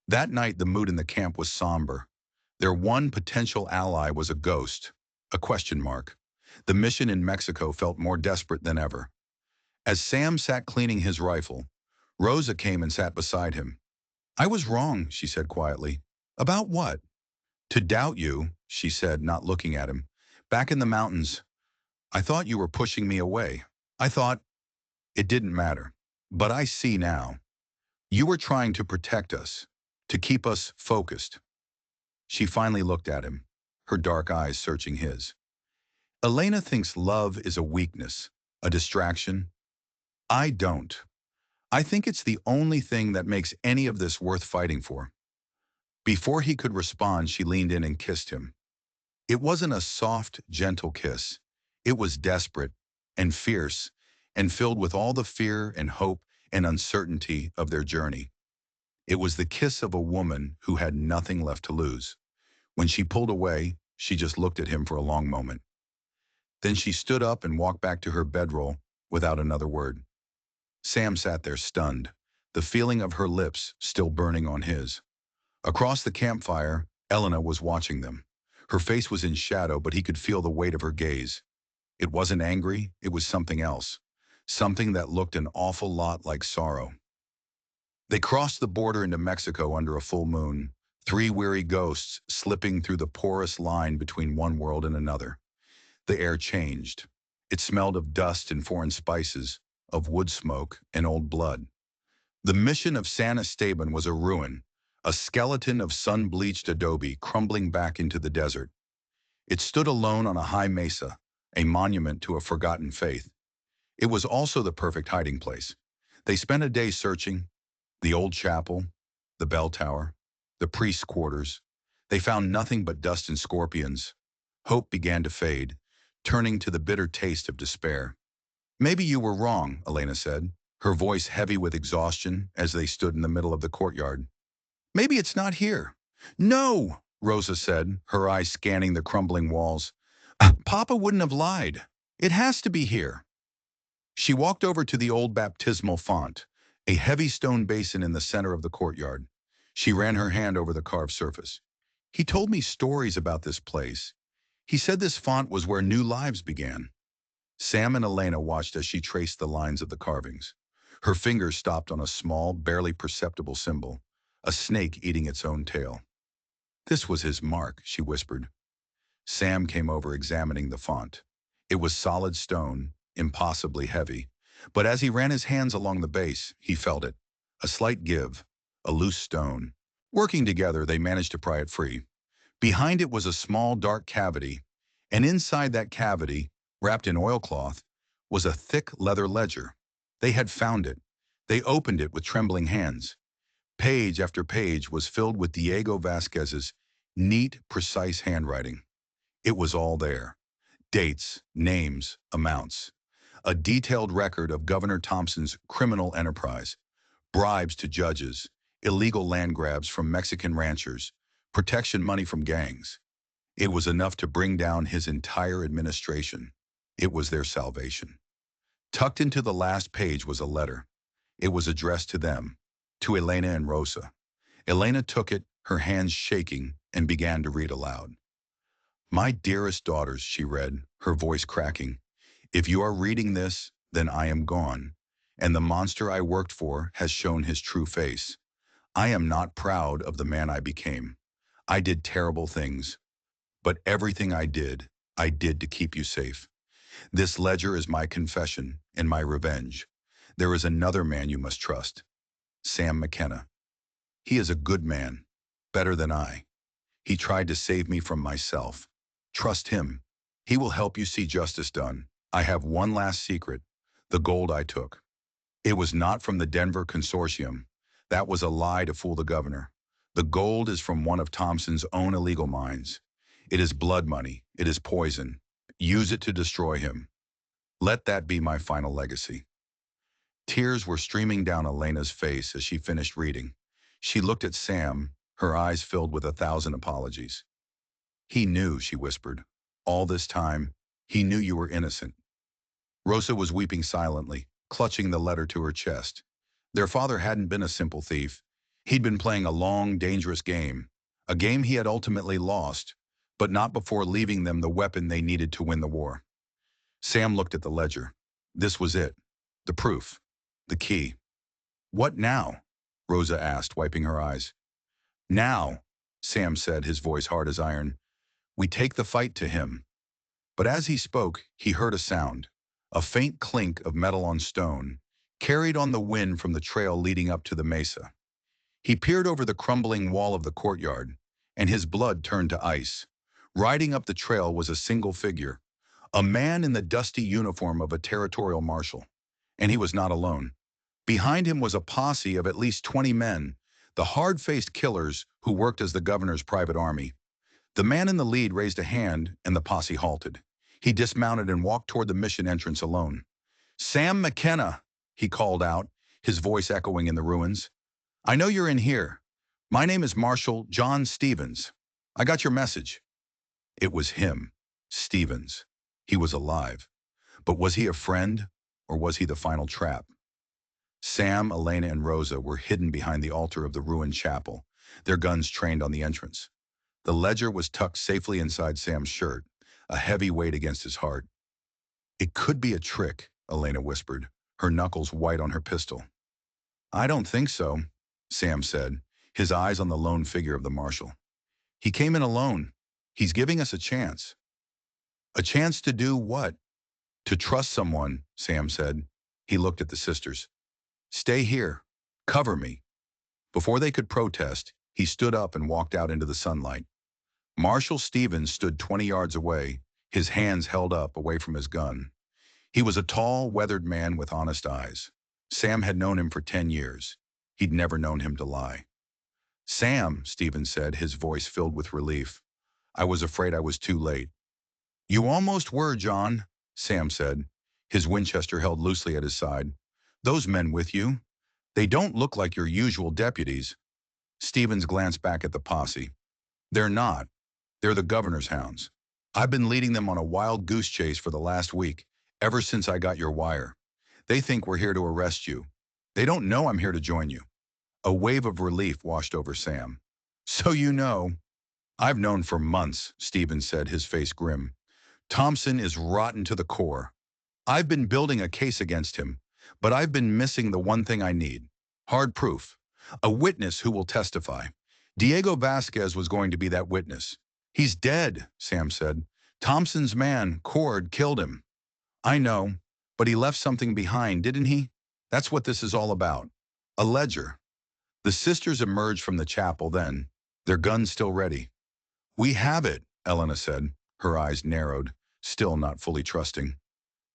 That night, the mood in the camp was somber. Their one potential ally was a ghost, a question mark. The mission in Mexico felt more desperate than ever. As Sam sat cleaning his rifle, Rosa came and sat beside him. "I was wrong," she said quietly. "About what?" "To doubt you," she said, not looking at him. "Back in the mountains, I thought you were pushing me away. I thought it didn't matter. But I see now. You were trying to protect us, to keep us focused." She finally looked at him, her dark eyes searching his. "Elena thinks love is a weakness, a distraction. I don't. I think it's the only thing that makes any of this worth fighting for." Before he could respond, she leaned in and kissed him. It wasn't a soft, gentle kiss. It was desperate and fierce and filled with all the fear and hope and uncertainty of their journey. It was the kiss of a woman who had nothing left to lose. When she pulled away, she just looked at him for a long moment. Then she stood up and walked back to her bedroll without another word. Sam sat there stunned, the feeling of her lips still burning on his. Across the campfire, Elena was watching them. Her face was in shadow, but he could feel the weight of her gaze. It wasn't angry, it was something else. Something that looked an awful lot like sorrow. They crossed the border into Mexico under a full moon, three weary ghosts slipping through the porous line between one world and another. The air changed. It smelled of dust and foreign spices, of wood smoke and old blood. The mission of San Esteban was a ruin, a skeleton of sun-bleached adobe crumbling back into the desert. It stood alone on a high mesa, a monument to a forgotten faith. It was also the perfect hiding place. They spent a day searching, the old chapel, the bell tower, the priest's quarters. They found nothing but dust and scorpions. Hope began to fade, turning to the bitter taste of despair. "Maybe you were wrong," Elena said, her voice heavy with exhaustion as they stood in the middle of the courtyard. "Maybe it's not here." "No," Rosa said, her eyes scanning the crumbling walls. "Papa wouldn't have lied. It has to be here." She walked over to the old baptismal font, a heavy stone basin in the center of the courtyard. She ran her hand over the carved surface. "He told me stories about this place. He said this font was where new lives began." Sam and Elena watched as she traced the lines of the carvings. Her fingers stopped on a small, barely perceptible symbol, a snake eating its own tail. "This was his mark," she whispered. Sam came over examining the font. It was solid stone, impossibly heavy, but as he ran his hands along the base, he felt it. A slight give, a loose stone. Working together, they managed to pry it free. Behind it was a small, dark cavity, and inside that cavity, wrapped in oilcloth, was a thick leather ledger. They had found it. They opened it with trembling hands. Page after page was filled with Diego Vasquez's neat, precise handwriting. It was all there. Dates, names, amounts. A detailed record of Governor Thompson's criminal enterprise, bribes to judges, illegal land grabs from Mexican ranchers, protection money from gangs. It was enough to bring down his entire administration. It was their salvation. Tucked into the last page was a letter. It was addressed to them, to Elena and Rosa. Elena took it, her hands shaking, and began to read aloud. "My dearest daughters," she read, her voice cracking. "If you are reading this, then I am gone, and the monster I worked for has shown his true face. I am not proud of the man I became. I did terrible things, but everything I did to keep you safe. This ledger is my confession and my revenge. There is another man you must trust, Sam McKenna. He is a good man, better than I. He tried to save me from myself. Trust him. He will help you see justice done. I have one last secret, the gold I took. It was not from the Denver Consortium. That was a lie to fool the governor. The gold is from one of Thompson's own illegal mines. It is blood money. It is poison. Use it to destroy him. Let that be my final legacy." Tears were streaming down Elena's face as she finished reading. She looked at Sam, her eyes filled with 1,000 apologies. "He knew," she whispered. "All this time, he knew you were innocent." Rosa was weeping silently, clutching the letter to her chest. Their father hadn't been a simple thief. He'd been playing a long, dangerous game, a game he had ultimately lost, but not before leaving them the weapon they needed to win the war. Sam looked at the ledger. This was it. The proof. The key. "What now?" Rosa asked, wiping her eyes. "Now," Sam said, his voice hard as iron, "we take the fight to him." But as he spoke, he heard a sound, a faint clink of metal on stone, carried on the wind from the trail leading up to the mesa. He peered over the crumbling wall of the courtyard, and his blood turned to ice. Riding up the trail was a single figure, a man in the dusty uniform of a territorial marshal. And he was not alone. Behind him was a posse of at least 20 men, the hard-faced killers who worked as the governor's private army. The man in the lead raised a hand, and the posse halted. He dismounted and walked toward the mission entrance alone. "Sam McKenna," he called out, his voice echoing in the ruins. "I know you're in here. My name is Marshal John Stevens. I got your message." It was him, Stevens. He was alive. But was he a friend, or was he the final trap? Sam, Elena, and Rosa were hidden behind the altar of the ruined chapel, their guns trained on the entrance. The ledger was tucked safely inside Sam's shirt, a heavy weight against his heart. "It could be a trick," Elena whispered, her knuckles white on her pistol. "I don't think so," Sam said, his eyes on the lone figure of the marshal. "He came in alone. He's giving us a chance." "A chance to do what?" "To trust someone," Sam said. He looked at the sisters. "Stay here. Cover me." Before they could protest, he stood up and walked out into the sunlight. Marshal Stevens stood 20 yards away, his hands held up away from his gun. He was a tall, weathered man with honest eyes. Sam had known him for 10 years. He'd never known him to lie. "Sam," Stevens said, his voice filled with relief. "I was afraid I was too late." "You almost were, John," Sam said, his Winchester held loosely at his side. "Those men with you, they don't look like your usual deputies." Stevens glanced back at the posse. "They're not. They're the governor's hounds. I've been leading them on a wild goose chase for the last week, ever since I got your wire. They think we're here to arrest you. They don't know I'm here to join you." A wave of relief washed over Sam. "So you know." "I've known for months," Stevens said, his face grim. "Thompson is rotten to the core. I've been building a case against him, but I've been missing the one thing I need. Hard proof. A witness who will testify. Diego Vasquez was going to be that witness." "He's dead," Sam said. "Thompson's man, Cord, killed him." "I know, but he left something behind, didn't he? That's what this is all about. A ledger." The sisters emerged from the chapel then, their guns still ready. "We have it," Elena said, her eyes narrowed, still not fully trusting.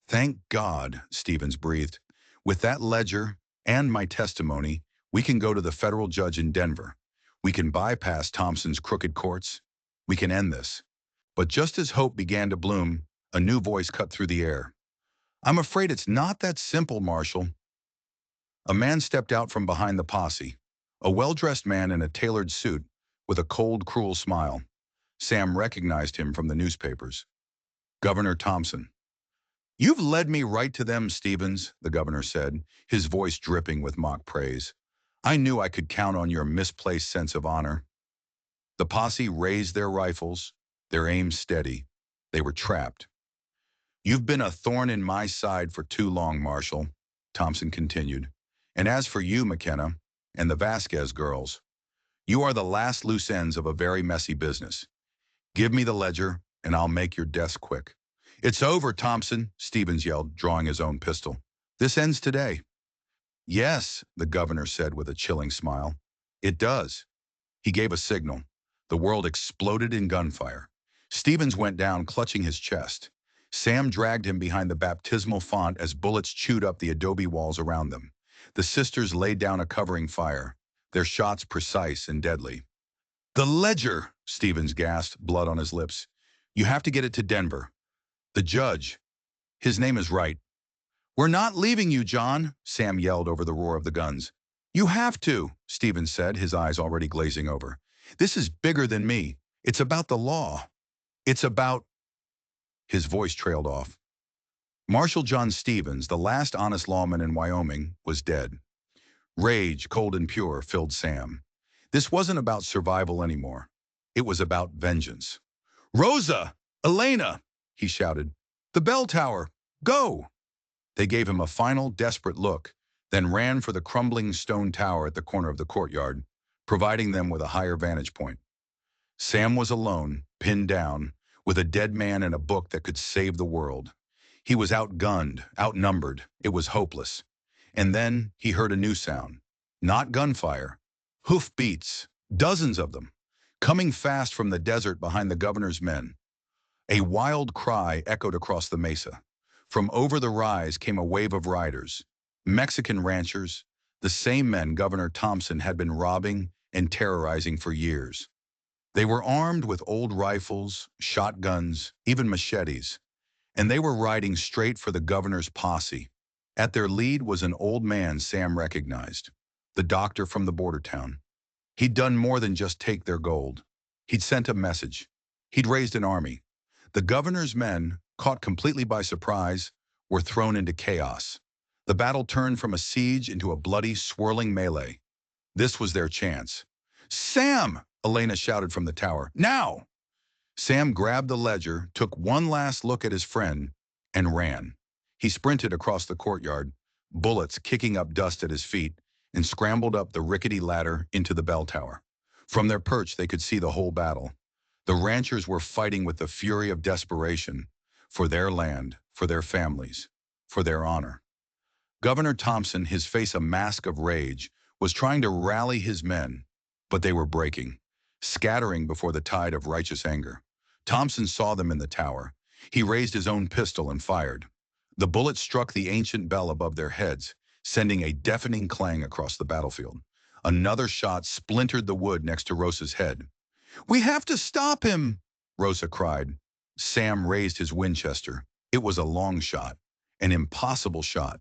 "Thank God," Stevens breathed. "With that ledger and my testimony, we can go to the federal judge in Denver. We can bypass Thompson's crooked courts. We can end this." But just as hope began to bloom, a new voice cut through the air. "I'm afraid it's not that simple, Marshal." A man stepped out from behind the posse, a well-dressed man in a tailored suit with a cold, cruel smile. Sam recognized him from the newspapers. Governor Thompson. "You've led me right to them, Stevens," the governor said, his voice dripping with mock praise. "I knew I could count on your misplaced sense of honor." The posse raised their rifles, their aim steady. They were trapped. "You've been a thorn in my side for too long, Marshal," Thompson continued. "And as for you, McKenna, and the Vasquez girls, you are the last loose ends of a very messy business. Give me the ledger, and I'll make your deaths quick." "It's over, Thompson," Stevens yelled, drawing his own pistol. "This ends today." "Yes," the governor said with a chilling smile. "It does." He gave a signal. The world exploded in gunfire. Stevens went down, clutching his chest. Sam dragged him behind the baptismal font as bullets chewed up the adobe walls around them. The sisters laid down a covering fire, their shots precise and deadly. "The ledger," Stevens gasped, blood on his lips. "You have to get it to Denver. The judge, his name is Wright." "We're not leaving you, John," Sam yelled over the roar of the guns. "You have to," Stevens said, his eyes already glazing over. "This is bigger than me. It's about the law. It's about—" His voice trailed off. Marshal John Stevens, the last honest lawman in Wyoming, was dead. Rage, cold and pure, filled Sam. This wasn't about survival anymore. It was about vengeance. "Rosa! Elena!" he shouted. "The bell tower! Go!" They gave him a final, desperate look, then ran for the crumbling stone tower at the corner of the courtyard, providing them with a higher vantage point. Sam was alone, pinned down, with a dead man and a book that could save the world. He was outgunned, outnumbered. It was hopeless. And then he heard a new sound. Not gunfire. Hoof beats, dozens of them, coming fast from the desert behind the governor's men. A wild cry echoed across the mesa. From over the rise came a wave of riders, Mexican ranchers, the same men Governor Thompson had been robbing and terrorizing for years. They were armed with old rifles, shotguns, even machetes, and they were riding straight for the governor's posse. At their lead was an old man Sam recognized, the doctor from the border town. He'd done more than just take their gold. He'd sent a message. He'd raised an army. The governor's men, caught completely by surprise, were thrown into chaos. The battle turned from a siege into a bloody, swirling melee. This was their chance. "Sam!" Elena shouted from the tower. "Now!" Sam grabbed the ledger, took one last look at his friend, and ran. He sprinted across the courtyard, bullets kicking up dust at his feet, and scrambled up the rickety ladder into the bell tower. From their perch, they could see the whole battle. The ranchers were fighting with the fury of desperation for their land, for their families, for their honor. Governor Thompson, his face a mask of rage, was trying to rally his men, but they were breaking, scattering before the tide of righteous anger. Thompson saw them in the tower. He raised his own pistol and fired. The bullet struck the ancient bell above their heads, sending a deafening clang across the battlefield. Another shot splintered the wood next to Rosa's head. "We have to stop him!" Rosa cried. Sam raised his Winchester. It was a long shot, an impossible shot.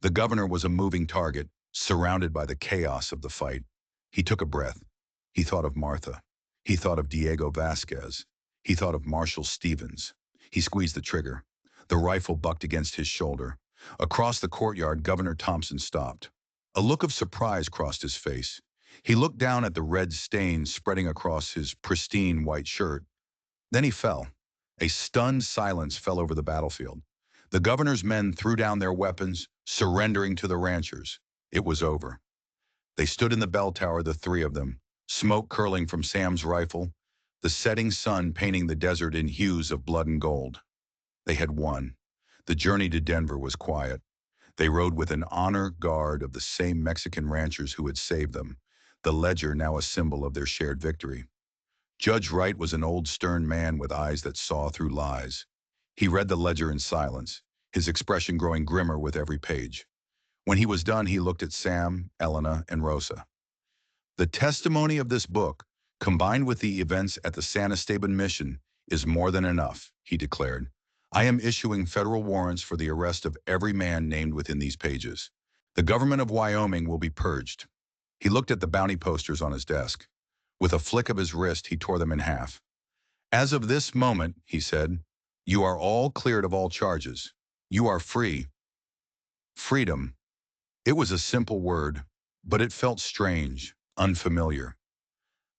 The governor was a moving target, surrounded by the chaos of the fight. He took a breath. He thought of Martha. He thought of Diego Vasquez. He thought of Marshall Stevens. He squeezed the trigger. The rifle bucked against his shoulder. Across the courtyard, Governor Thompson stopped. A look of surprise crossed his face. He looked down at the red stains spreading across his pristine white shirt. Then he fell. A stunned silence fell over the battlefield. The governor's men threw down their weapons, surrendering to the ranchers. It was over. They stood in the bell tower, the three of them, smoke curling from Sam's rifle, the setting sun painting the desert in hues of blood and gold. They had won. The journey to Denver was quiet. They rode with an honor guard of the same Mexican ranchers who had saved them, the ledger now a symbol of their shared victory. Judge Wright was an old, stern man with eyes that saw through lies. He read the ledger in silence, his expression growing grimmer with every page. When he was done, he looked at Sam, Elena, and Rosa. "The testimony of this book, combined with the events at the San Esteban mission, is more than enough," he declared. "I am issuing federal warrants for the arrest of every man named within these pages. The government of Wyoming will be purged." He looked at the bounty posters on his desk. With a flick of his wrist, he tore them in half. "As of this moment," he said, "you are all cleared of all charges. You are free." Freedom. It was a simple word, but it felt strange, unfamiliar.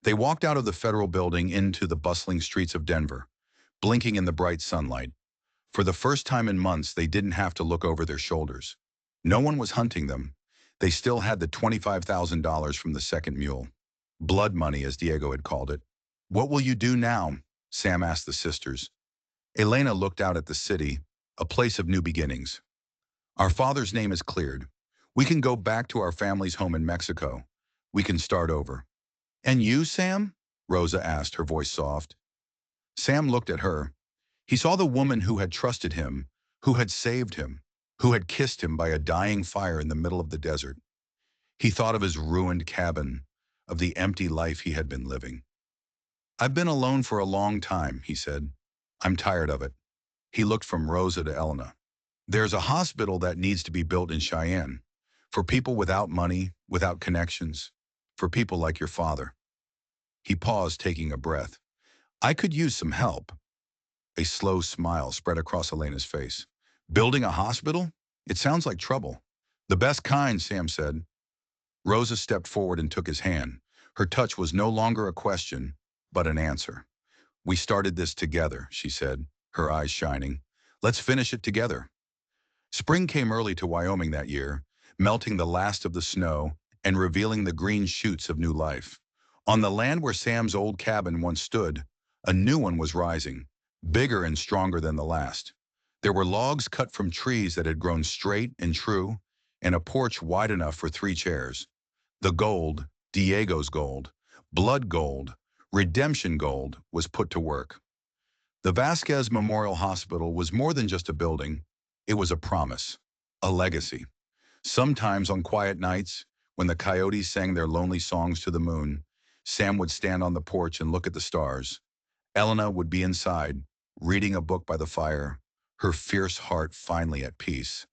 They walked out of the federal building into the bustling streets of Denver, blinking in the bright sunlight. For the first time in months, they didn't have to look over their shoulders. No one was hunting them. They still had the $25,000 from the second mule. Blood money, as Diego had called it. "What will you do now?" Sam asked the sisters. Elena looked out at the city, a place of new beginnings. "Our father's name is cleared. We can go back to our family's home in Mexico. We can start over." "And you, Sam?" Rosa asked, her voice soft. Sam looked at her. He saw the woman who had trusted him, who had saved him, who had kissed him by a dying fire in the middle of the desert. He thought of his ruined cabin, of the empty life he had been living. "I've been alone for a long time," he said. "I'm tired of it." He looked from Rosa to Elena. "There's a hospital that needs to be built in Cheyenne, for people without money, without connections, for people like your father." He paused, taking a breath. "I could use some help." A slow smile spread across Elena's face. "Building a hospital? It sounds like trouble." "The best kind," Sam said. Rosa stepped forward and took his hand. Her touch was no longer a question, but an answer. "We started this together," she said, her eyes shining. "Let's finish it together." Spring came early to Wyoming that year, melting the last of the snow and revealing the green shoots of new life. On the land where Sam's old cabin once stood, a new one was rising, bigger and stronger than the last. There were logs cut from trees that had grown straight and true, and a porch wide enough for 3 chairs. The gold, Diego's gold, blood gold, redemption gold, was put to work. The Vasquez Memorial Hospital was more than just a building. It was a promise, a legacy. Sometimes on quiet nights, when the coyotes sang their lonely songs to the moon, Sam would stand on the porch and look at the stars. Elena would be inside, reading a book by the fire, her fierce heart finally at peace.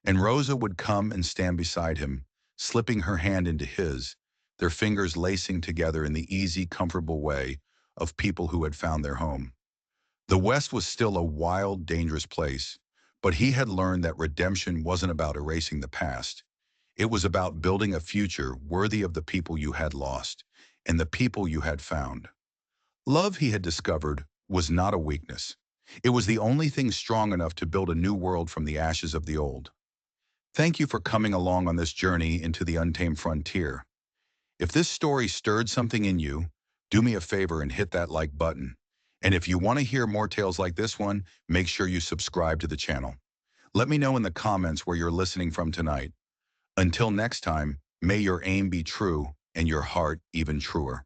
And Rosa would come and stand beside him, slipping her hand into his, their fingers lacing together in the easy, comfortable way of people who had found their home. The West was still a wild, dangerous place, but he had learned that redemption wasn't about erasing the past. It was about building a future worthy of the people you had lost and the people you had found. Love, he had discovered, was not a weakness. It was the only thing strong enough to build a new world from the ashes of the old. Thank you for coming along on this journey into the untamed frontier. If this story stirred something in you, do me a favor and hit that like button. And if you want to hear more tales like this one, make sure you subscribe to the channel. Let me know in the comments where you're listening from tonight. Until next time, may your aim be true and your heart even truer.